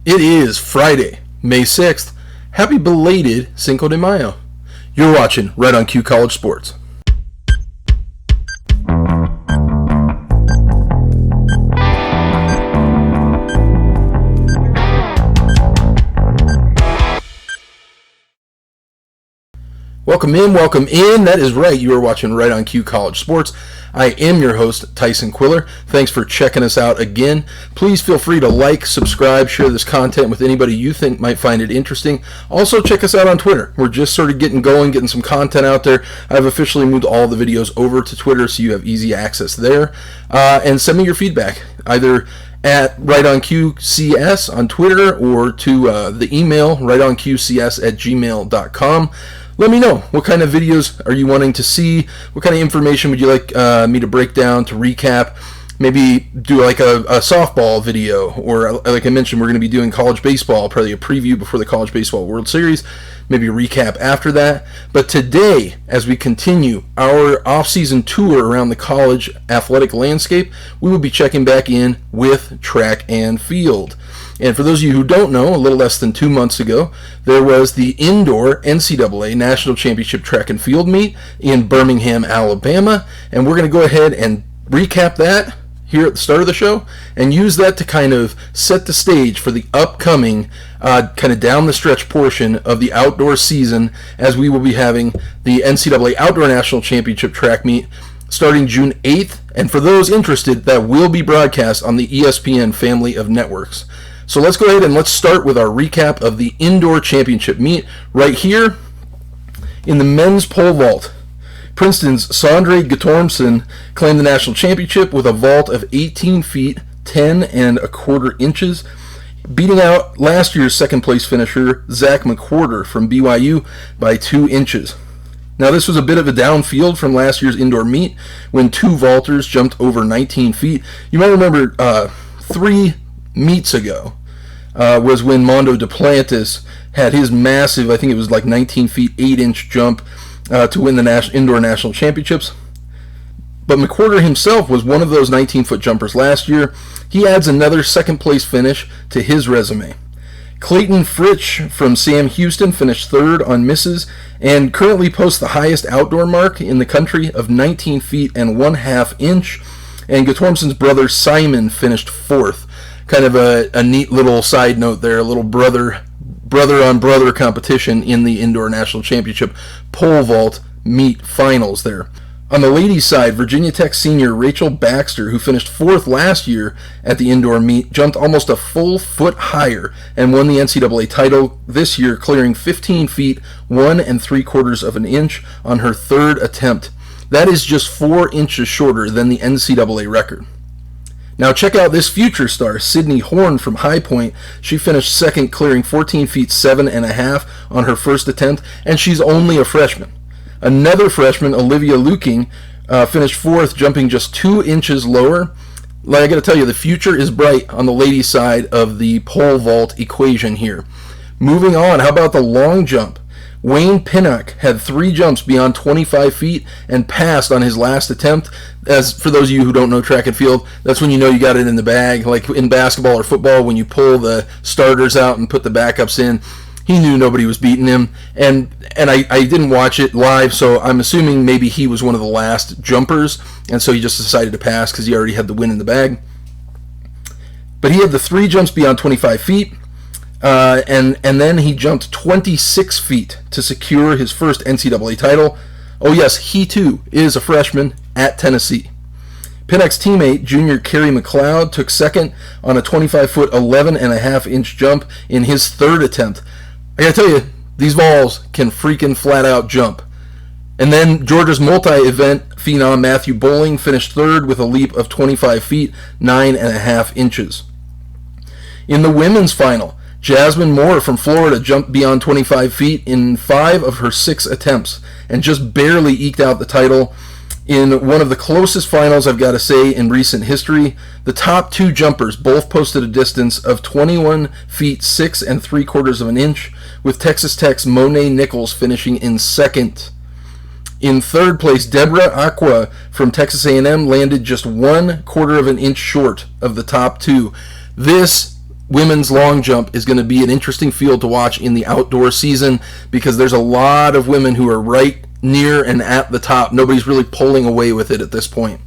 It is Friday, May 6th. Happy belated Cinco de Mayo. You're watching Right on Cue College Sports. Welcome in. That is right. You are watching Right on Cue College Sports. I am your host, Tyson Quiller. Thanks for checking us out again. Please feel free to like, subscribe, share this content with anybody you think might find it interesting. Also, check us out on Twitter. We're just sort of getting going, getting some content out there. I've officially moved all the videos over to Twitter, so you have easy access there. And send me your feedback, either at RightOnQCS on Twitter or to the email rightonqcs@gmail.com. Let me know, what kind of videos are you wanting to see? What kind of information would you like me to break down, to recap? Maybe do like a softball video, or like I mentioned, we're going to be doing college baseball, probably a preview before the College Baseball World Series, maybe a recap after that. But today, as we continue our off-season tour around the college athletic landscape, we will be checking back in with track and field. And for those of you who don't know, a little less than 2 months ago, there was the indoor NCAA National Championship Track and Field meet in Birmingham, Alabama. And we're going to go ahead and recap that here at the start of the show and use that to kind of set the stage for the upcoming kind of down the stretch portion of the outdoor season, as we will be having the NCAA Outdoor National Championship Track meet starting June 8th. And for those interested, that will be broadcast on the ESPN family of networks. So let's go ahead and let's start with our recap of the indoor championship meet right here in the men's pole vault. Princeton's Sondre Guttormson claimed the national championship with a vault of 18 feet 10 1/4 inches, beating out last year's second place finisher Zach McWhorter from BYU by 2 inches. Now, this was a bit of a downfield from last year's indoor meet when two vaulters jumped over 19 feet. You might remember 3 meets ago was when Mondo Duplantis had his massive, I think it was like 19 feet 8 inch jump to win the indoor national championships. But McWhorter himself was one of those 19-foot jumpers last year. He adds another second place finish to his resume. Clayton Fritsch from Sam Houston finished third on misses and currently posts the highest outdoor mark in the country of 19 feet and 1/2 inch. And Guttormson's brother Simon finished fourth. Kind of a neat little side note there, a little brother-on-brother competition in the Indoor National Championship pole vault meet finals there. On the ladies' side, Virginia Tech senior Rachel Baxter, who finished fourth last year at the indoor meet, jumped almost a full foot higher and won the NCAA title this year, clearing 15 feet 1 3/4 of an inch on her third attempt. That is just 4 inches shorter than the NCAA record. Now check out this future star, Sydney Horn from High Point. She finished second, clearing 14 feet 7 1/2 on her first attempt, and she's only a freshman. Another freshman, Olivia Luking, finished fourth, jumping just 2 inches lower. Like I gotta tell you, the future is bright on the ladies' side of the pole vault equation here. Moving on, how about the long jump? Wayne Pinock had 3 jumps beyond 25 feet and passed on his last attempt. As for those of you who don't know track and field, that's when you know you got it in the bag. Like in basketball or football, when you pull the starters out and put the backups in, he knew nobody was beating him. And I didn't watch it live, so I'm assuming maybe he was one of the last jumpers, and so he just decided to pass because he already had the win in the bag. But he had the 3 jumps beyond 25 feet. And then he jumped 26 feet to secure his first NCAA title. Oh yes, he too is a freshman at Tennessee. Pinnock's teammate, junior Kerry McLeod, took second on a 25-foot 11 1/2 inch jump in his third attempt. I gotta tell you, these Vols can freaking flat out jump. And then Georgia's multi-event phenom Matthew Bowling finished third with a leap of 25 feet 9 1/2 inches. In the women's final, Jasmine Moore from Florida jumped beyond 25 feet in 5 of her 6 attempts and just barely eked out the title in one of the closest finals, I've got to say, in recent history. The top 2 jumpers both posted a distance of 21 feet 6 3/4 of an inch, with Texas Tech's Monet Nichols finishing in second. In third place, Deborah Aqua from Texas A&M landed just 1/4 of an inch short of the top 2. This women's long jump is going to be an interesting field to watch in the outdoor season because there's a lot of women who are right near and at the top. Nobody's really pulling away with it at this point.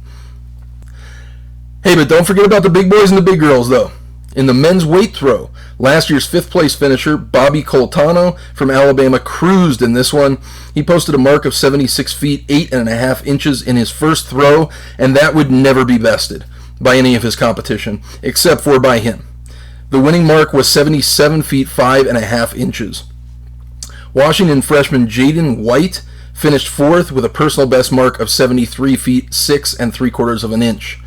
Hey, but don't forget about the big boys and the big girls, though. In the men's weight throw, last year's 5th place finisher, Bobby Coltano from Alabama, cruised in this one. He posted a mark of 76 feet, 8.5 inches in his first throw, and that would never be bested by any of his competition, except for by him. The winning mark was 77 feet, 5.5 inches. Washington freshman Jaden White finished 4th with a personal best mark of 73 feet, 6.75 inches.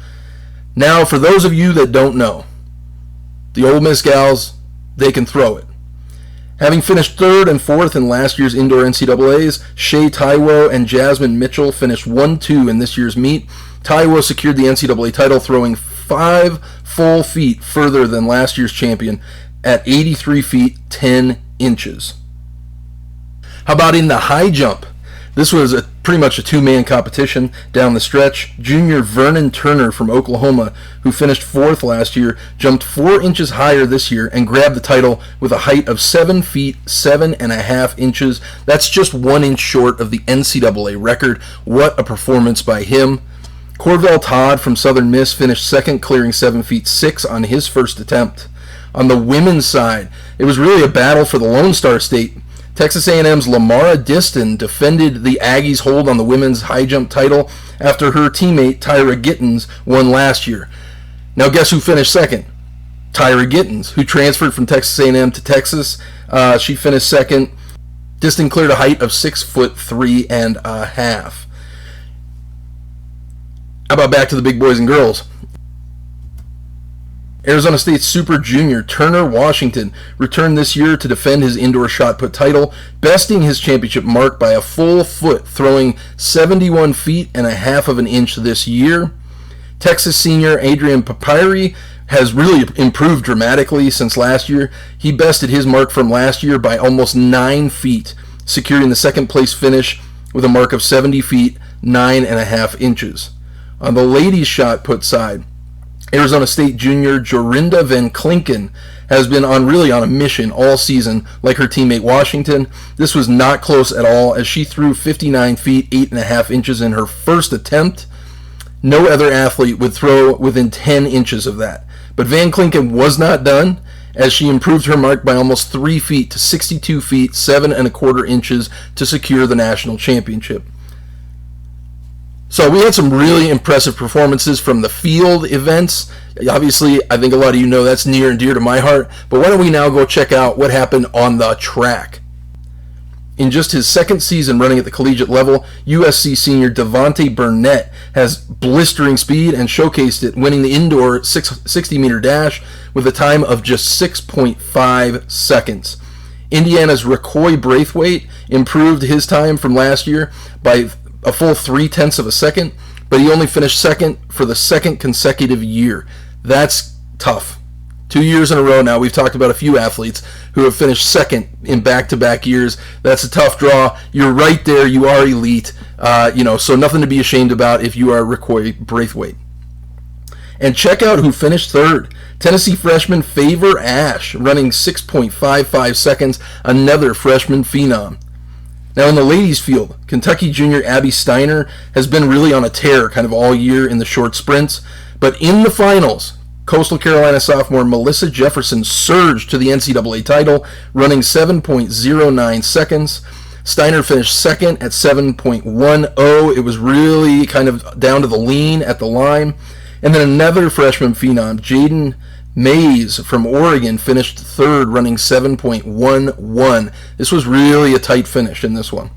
Now, for those of you that don't know, the Ole Miss gals, they can throw it. Having finished 3rd and 4th in last year's indoor NCAAs, Shea Taiwo and Jasmine Mitchell finished 1-2 in this year's meet. Taiwo secured the NCAA title, throwing 5 full feet further than last year's champion at 83 feet, 10 inches. How about in the high jump? This was pretty much a two-man competition down the stretch. Junior Vernon Turner from Oklahoma, who finished 4th last year, jumped 4 inches higher this year and grabbed the title with a height of 7 feet, 7.5 inches. That's just 1 inch short of the NCAA record. What a performance by him. Corvell Todd from Southern Miss finished 2nd, clearing 7 feet 6 on his first attempt. On the women's side, it was really a battle for the Lone Star State. Texas A&M's Lamara Diston defended the Aggies' hold on the women's high jump title after her teammate Tyra Gittens won last year. Now guess who finished 2nd? Tyra Gittens, who transferred from Texas A&M to Texas. She finished 2nd. Diston cleared a height of 6'3.5". How about back to the big boys and girls? Arizona State Super Junior Turner Washington returned this year to defend his indoor shot put title, besting his championship mark by a full foot, throwing 71 feet and 1/2 inch this year. Texas senior Adrian Papyri has really improved dramatically since last year. He bested his mark from last year by almost 9 feet, securing the 2nd place finish with a mark of 70 feet, 9.5 inches. On the ladies' shot put side, Arizona State junior Jorinda Van Klinken has been on a mission all season, like her teammate Washington. This was not close at all, as she threw 59 feet, 8.5 inches in her first attempt. No other athlete would throw within 10 inches of that. But Van Klinken was not done, as she improved her mark by almost 3 feet to 62 feet, 7.25 inches to secure the national championship. So we had some really impressive performances from the field events. Obviously, I think a lot of you know that's near and dear to my heart. But why don't we now go check out what happened on the track? In just his 2nd season running at the collegiate level, USC senior Devonta Burnett has blistering speed and showcased it, winning the indoor 60-meter dash with a time of just 6.5 seconds. Indiana's Recoy Braithwaite improved his time from last year by a full 0.3 seconds, but he only finished 2nd for the 2nd consecutive year. That's tough. 2 years in a row now. We've talked about a few athletes who have finished 2nd in back-to-back years. That's a tough draw. You're right there. You are elite. So nothing to be ashamed about if you are Recoy Braithwaite. And check out who finished 3rd. Tennessee freshman Favor Ash, running 6.55 seconds, another freshman phenom. Now in the ladies' field, Kentucky junior Abby Steiner has been really on a tear kind of all year in the short sprints. But in the finals, Coastal Carolina sophomore Melissa Jefferson surged to the NCAA title, running 7.09 seconds. Steiner finished 2nd at 7.10. It was really kind of down to the lean at the line. And then another freshman phenom, Jaden Mays from Oregon, finished 3rd, running 7.11. This was really a tight finish in this one.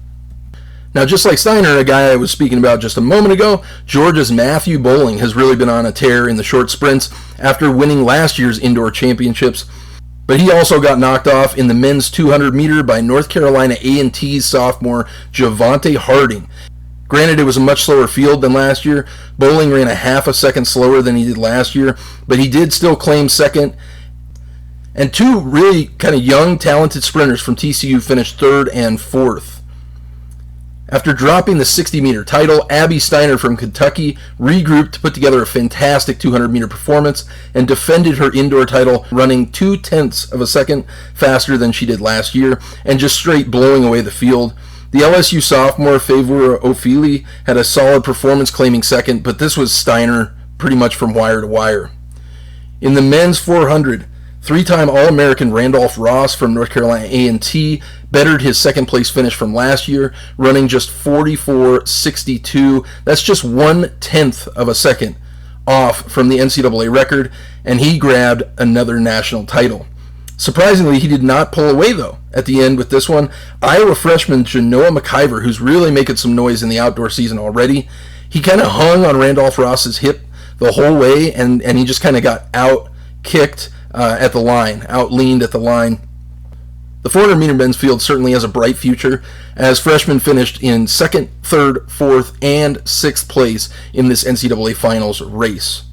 Now, just like Steiner, a guy I was speaking about just a moment ago, Georgia's Matthew Bowling has really been on a tear in the short sprints after winning last year's indoor championships. But he also got knocked off in the men's 200-meter by North Carolina A&T's sophomore Javonte Harding. Granted, it was a much slower field than last year. Bowling ran a 0.5 seconds slower than he did last year, but he did still claim 2nd. And 2 really kind of young, talented sprinters from TCU finished 3rd and 4th. After dropping the 60-meter title, Abby Steiner from Kentucky regrouped to put together a fantastic 200-meter performance and defended her indoor title, running 0.2 of a second faster than she did last year and just straight blowing away the field. The LSU sophomore Favor Ofili had a solid performance, claiming second, but this was Steiner pretty much from wire to wire. In the men's 400, three-time All-American Randolph Ross from North Carolina A&T bettered his second-place finish from last year, running just 44.62. That's just 1/10 of a second off from the NCAA record, and he grabbed another national title. Surprisingly, he did not pull away, though, at the end with this one. Iowa freshman Genoa McIver, who's really making some noise in the outdoor season already, he kind of hung on Randolph Ross's hip the whole way, and he just kind of got out-kicked at the line, out-leaned at the line. The 400-meter men's field certainly has a bright future, as freshmen finished in 2nd, 3rd, 4th, and 6th place in this NCAA Finals race.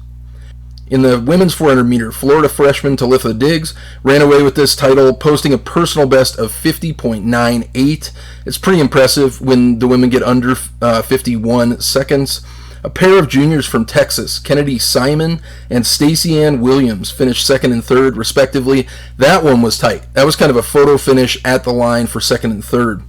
In the women's 400-meter, Florida freshman Talitha Diggs ran away with this title, posting a personal best of 50.98. It's pretty impressive when the women get under 51 seconds. A pair of juniors from Texas, Kennedy Simon and Stacey Ann Williams, finished 2nd and 3rd, respectively. That one was tight. That was kind of a photo finish at the line for 2nd and 3rd.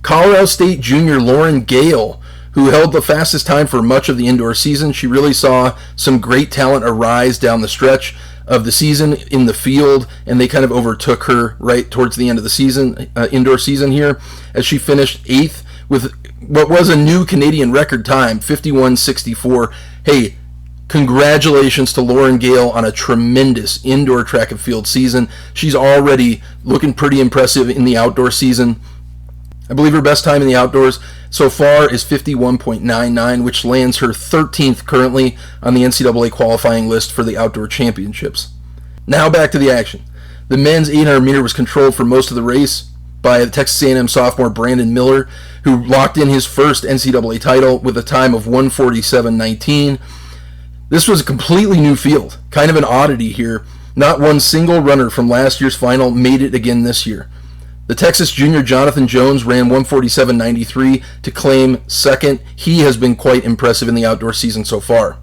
Colorado State junior Lauren Gale, who held the fastest time for much of the indoor season. She really saw some great talent arise down the stretch of the season in the field, and they kind of overtook her right towards the end of the season, indoor season here, as she finished 8th with what was a new Canadian record time, 51.64. Hey, congratulations to Lauren Gale on a tremendous indoor track and field season. She's already looking pretty impressive in the outdoor season. I believe her best time in the outdoors so far is 51.99, which lands her 13th currently on the NCAA qualifying list for the outdoor championships. Now back to the action. The men's 800-meter was controlled for most of the race by the Texas A&M sophomore Brandon Miller, who locked in his first NCAA title with a time of 1:47.19. This was a completely new field, kind of an oddity here. Not one single runner from last year's final made it again this year. The Texas junior Jonathan Jones ran 1:47.93 to claim second. He has been quite impressive in the outdoor season so far.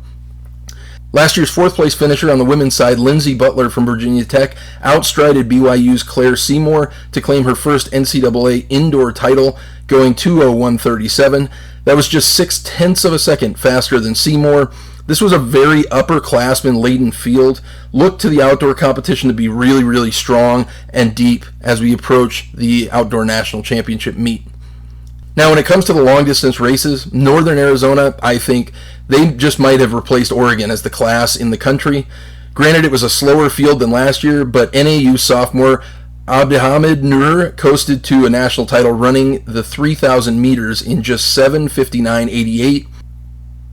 Last year's 4th place finisher on the women's side, Lindsey Butler from Virginia Tech, outstrided BYU's Claire Seymour to claim her first NCAA indoor title, going 2:01.37. That was just 0.6 of a second faster than Seymour. This was a very upperclassman-laden field. Look to the outdoor competition to be really, really strong and deep as we approach the outdoor national championship meet. Now, when it comes to the long-distance races, Northern Arizona, I think they just might have replaced Oregon as the class in the country. Granted, it was a slower field than last year, but NAU sophomore Abdihamid Nur coasted to a national title running the 3,000 meters in just 7:59.88.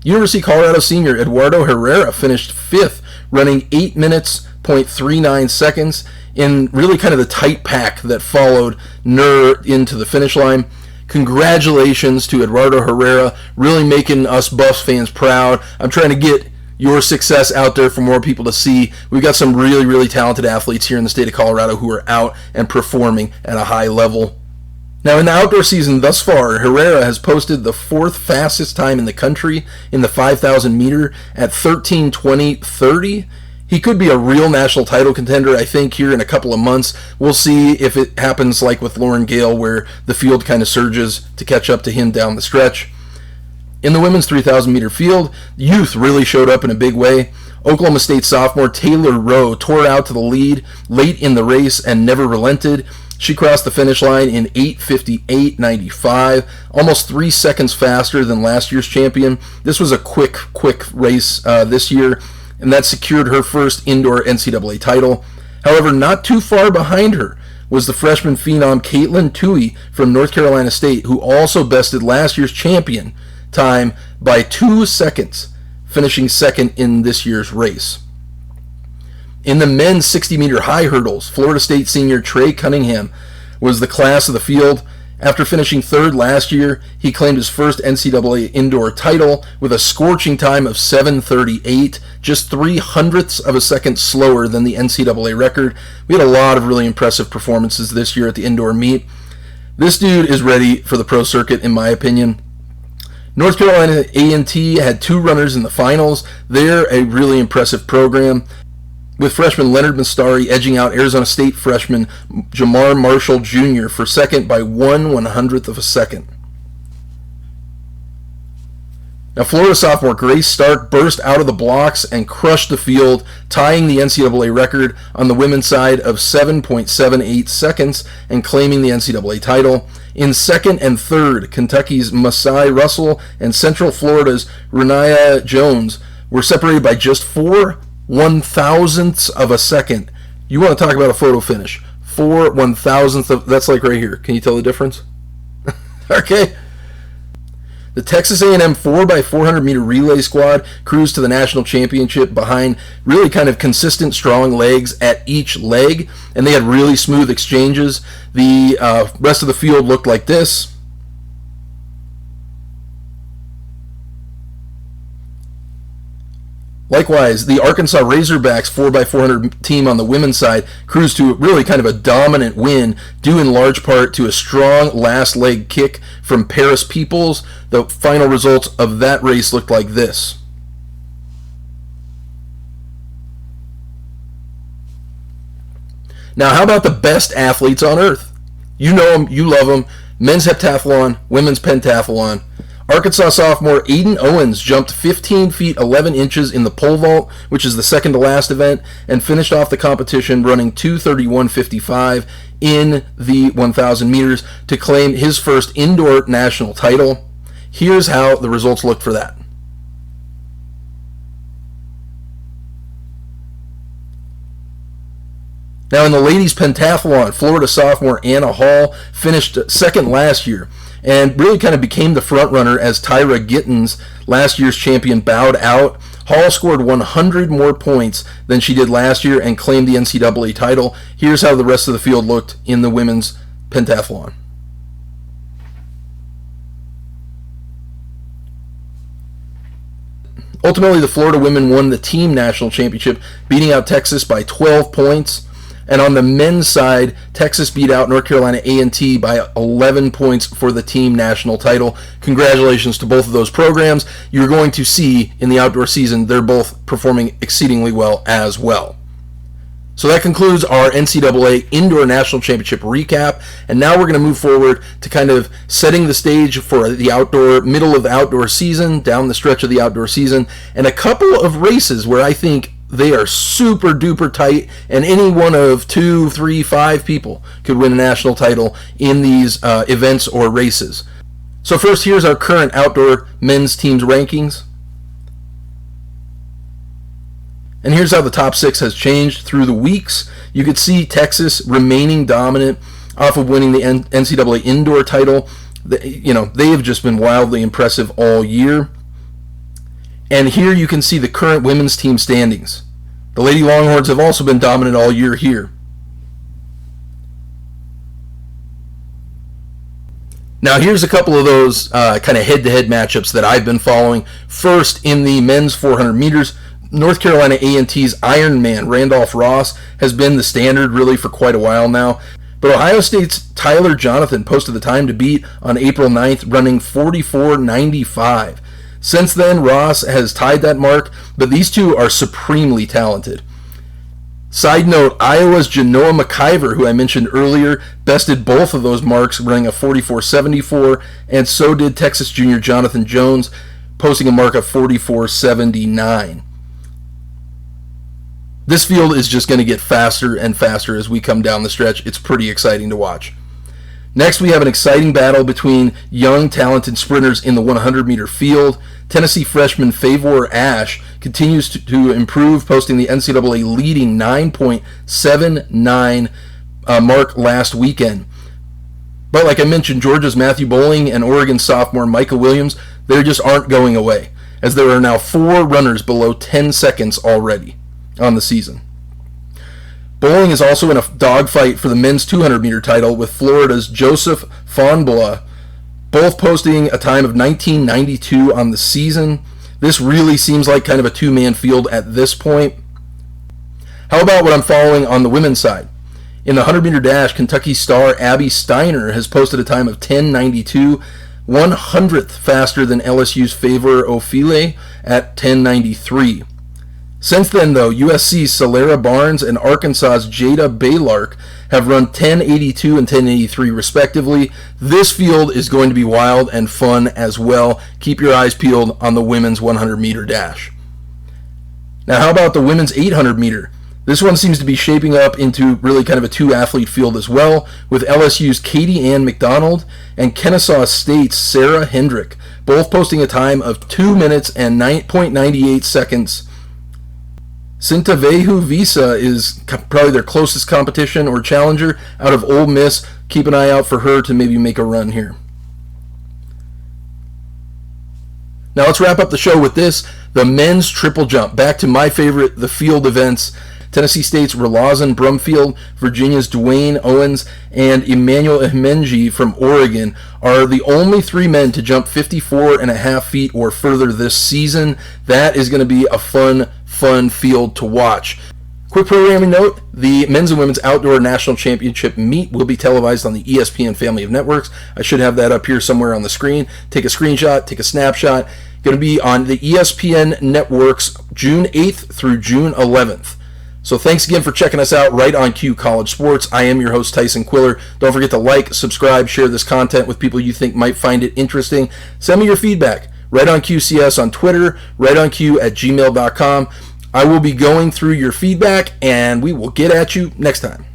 University of Colorado senior Eduardo Herrera finished 5th, running 8 minutes, 0.39 seconds in really kind of the tight pack that followed Nur into the finish line. Congratulations to Eduardo Herrera, really making us Buffs fans proud. I'm trying to get your success out there for more people to see. We've got some really, really talented athletes here in the state of Colorado who are out and performing at a high level. Now, in the outdoor season thus far, Herrera has posted the 4th fastest time in the country in the 5,000 meter at 13:20.30. He could be a real national title contender, I think, here in a couple of months. We'll see if it happens like with Lauren Gale, where the field kind of surges to catch up to him down the stretch. In the women's 3,000 meter field, youth really showed up in a big way. Oklahoma State sophomore Taylor Rowe tore out to the lead late in the race and never relented. She crossed the finish line in 8:58.95, almost 3 seconds faster than last year's champion. This was a quick race this year, and that secured her first indoor NCAA title. However, not too far behind her was the freshman phenom Caitlin Toohey from North Carolina State, who also bested last year's champion time by 2 seconds, finishing second in this year's race. In the men's 60-meter high hurdles, Florida State senior Trey Cunningham was the class of the field. After finishing 3rd last year, he claimed his first NCAA indoor title with a scorching time of 7:38, just 0.03 of a second slower than the NCAA record. We had a lot of really impressive performances this year at the indoor meet. This dude is ready for the pro circuit, in my opinion. North Carolina A&T had 2 runners in the finals. They're a really impressive program, with freshman Leonard Mastari edging out Arizona State freshman Jamar Marshall Jr. for second by 1/100th of a second. Now, Florida sophomore Grace Stark burst out of the blocks and crushed the field, tying the NCAA record on the women's side of 7.78 seconds and claiming the NCAA title. In second and third, Kentucky's Masai Russell and Central Florida's Renaya Jones were separated by just 4/1000ths of a second. You want to talk about a photo finish. 4/1000th of, that's like right here. Can you tell the difference? Okay. The Texas A&M 4x400 meter relay squad cruised to the national championship behind really kind of consistent, strong legs at each leg, and they had really smooth exchanges. The rest of the field looked like this. Likewise, the Arkansas Razorbacks 4x400 team on the women's side cruised to really kind of a dominant win, due in large part to a strong last leg kick from Paris Peoples. The final results of that race looked like this. Now, how about the best athletes on earth? You know them, you love them. Men's heptathlon, women's pentathlon. Arkansas sophomore Aiden Owens jumped 15 feet 11 inches in the pole vault, which is the second to last event, and finished off the competition running 2:31.55 in the 1,000 meters to claim his first indoor national title. Here's how the results looked for that. Now, in the ladies pentathlon, Florida sophomore Anna Hall finished second last year and really kind of became the front runner as Tyra Gittens, last year's champion, bowed out. Hall scored 100 more points than she did last year and claimed the NCAA title. Here's how the rest of the field looked in the women's pentathlon. Ultimately, the Florida women won the team national championship, beating out Texas by 12 points. And on the men's side, Texas beat out North Carolina A&T by 11 points for the team national title. Congratulations to both of those programs. You're going to see in the outdoor season, they're both performing exceedingly well as well. So that concludes our NCAA Indoor National Championship recap. And now we're going to move forward to kind of setting the stage for the outdoor, middle of the outdoor season, down the stretch of the outdoor season, and a couple of races where I think they are super duper tight, and any one of 2, 3, 5 people could win a national title in these events or races. So first, here's our current outdoor men's teams rankings. And here's how the top 6 has changed through the weeks. You could see Texas remaining dominant off of winning the NCAA indoor title. They have just been wildly impressive all year. And here you can see the current women's team standings. The Lady Longhorns have also been dominant all year here. Now here's a couple of those kind of head-to-head matchups that I've been following. First, in the men's 400 meters, North Carolina A&T's Iron Man, Randolph Ross, has been the standard really for quite a while now. But Ohio State's Tyler Jonathan posted the time to beat on April 9th, running 44.95. Since then, Ross has tied that mark, but these two are supremely talented. Side note, Iowa's Genoa McIver, who I mentioned earlier, bested both of those marks, running a 44.74, and so did Texas junior Jonathan Jones, posting a mark of 44.79. This field is just going to get faster and faster as we come down the stretch. It's pretty exciting to watch. Next, we have an exciting battle between young, talented sprinters in the 100-meter field. Tennessee freshman Favor Ash continues to improve, posting the NCAA leading 9.79 mark last weekend. But like I mentioned, Georgia's Matthew Bowling and Oregon sophomore Micah Williams, they just aren't going away, as there are now 4 runners below 10 seconds already on the season. Bowling is also in a dogfight for the men's 200-meter title with Florida's Joseph Fonbla, both posting a time of 19.92 on the season. This really seems like kind of a two-man field at this point. How about what I'm following on the women's side? In the 100-meter dash, Kentucky star Abby Steiner has posted a time of 10:92, 100th faster than LSU's Favor Ofile at 10:93. Since then, though, USC's Celera Barnes and Arkansas's Jada Baylark have run 10:82 and 10:83 respectively. This field is going to be wild and fun as well. Keep your eyes peeled on the women's 100-meter dash. Now, how about the women's 800-meter? This one seems to be shaping up into really kind of a two-athlete field as well, with LSU's Katie Ann McDonald and Kennesaw State's Sarah Hendrick, both posting a time of 2 minutes and 9.98 seconds. Sintavehu Visa is probably their closest competition or challenger out of Ole Miss. Keep an eye out for her to maybe make a run here. Now let's wrap up the show with this, the men's triple jump. Back to my favorite, the field events. Tennessee State's Relazan Brumfield, Virginia's Dwayne Owens, and Emmanuel Ihmenji from Oregon are the only three men to jump 54.5 feet or further this season. That is going to be a fun field to watch. Quick programming note, the men's and women's outdoor national championship meet will be televised on the ESPN family of networks. I should have that up here somewhere on the screen. Take a screenshot, take a snapshot. Going to be on the ESPN networks June 8th through June 11th. So thanks again for checking us out right on Q College Sports. I am your host, Tyson Quiller. Don't forget to like, subscribe, share this content with people you think might find it interesting. Send me your feedback. Right on QCS on Twitter, rightonq@gmail.com. I will be going through your feedback, and we will get at you next time.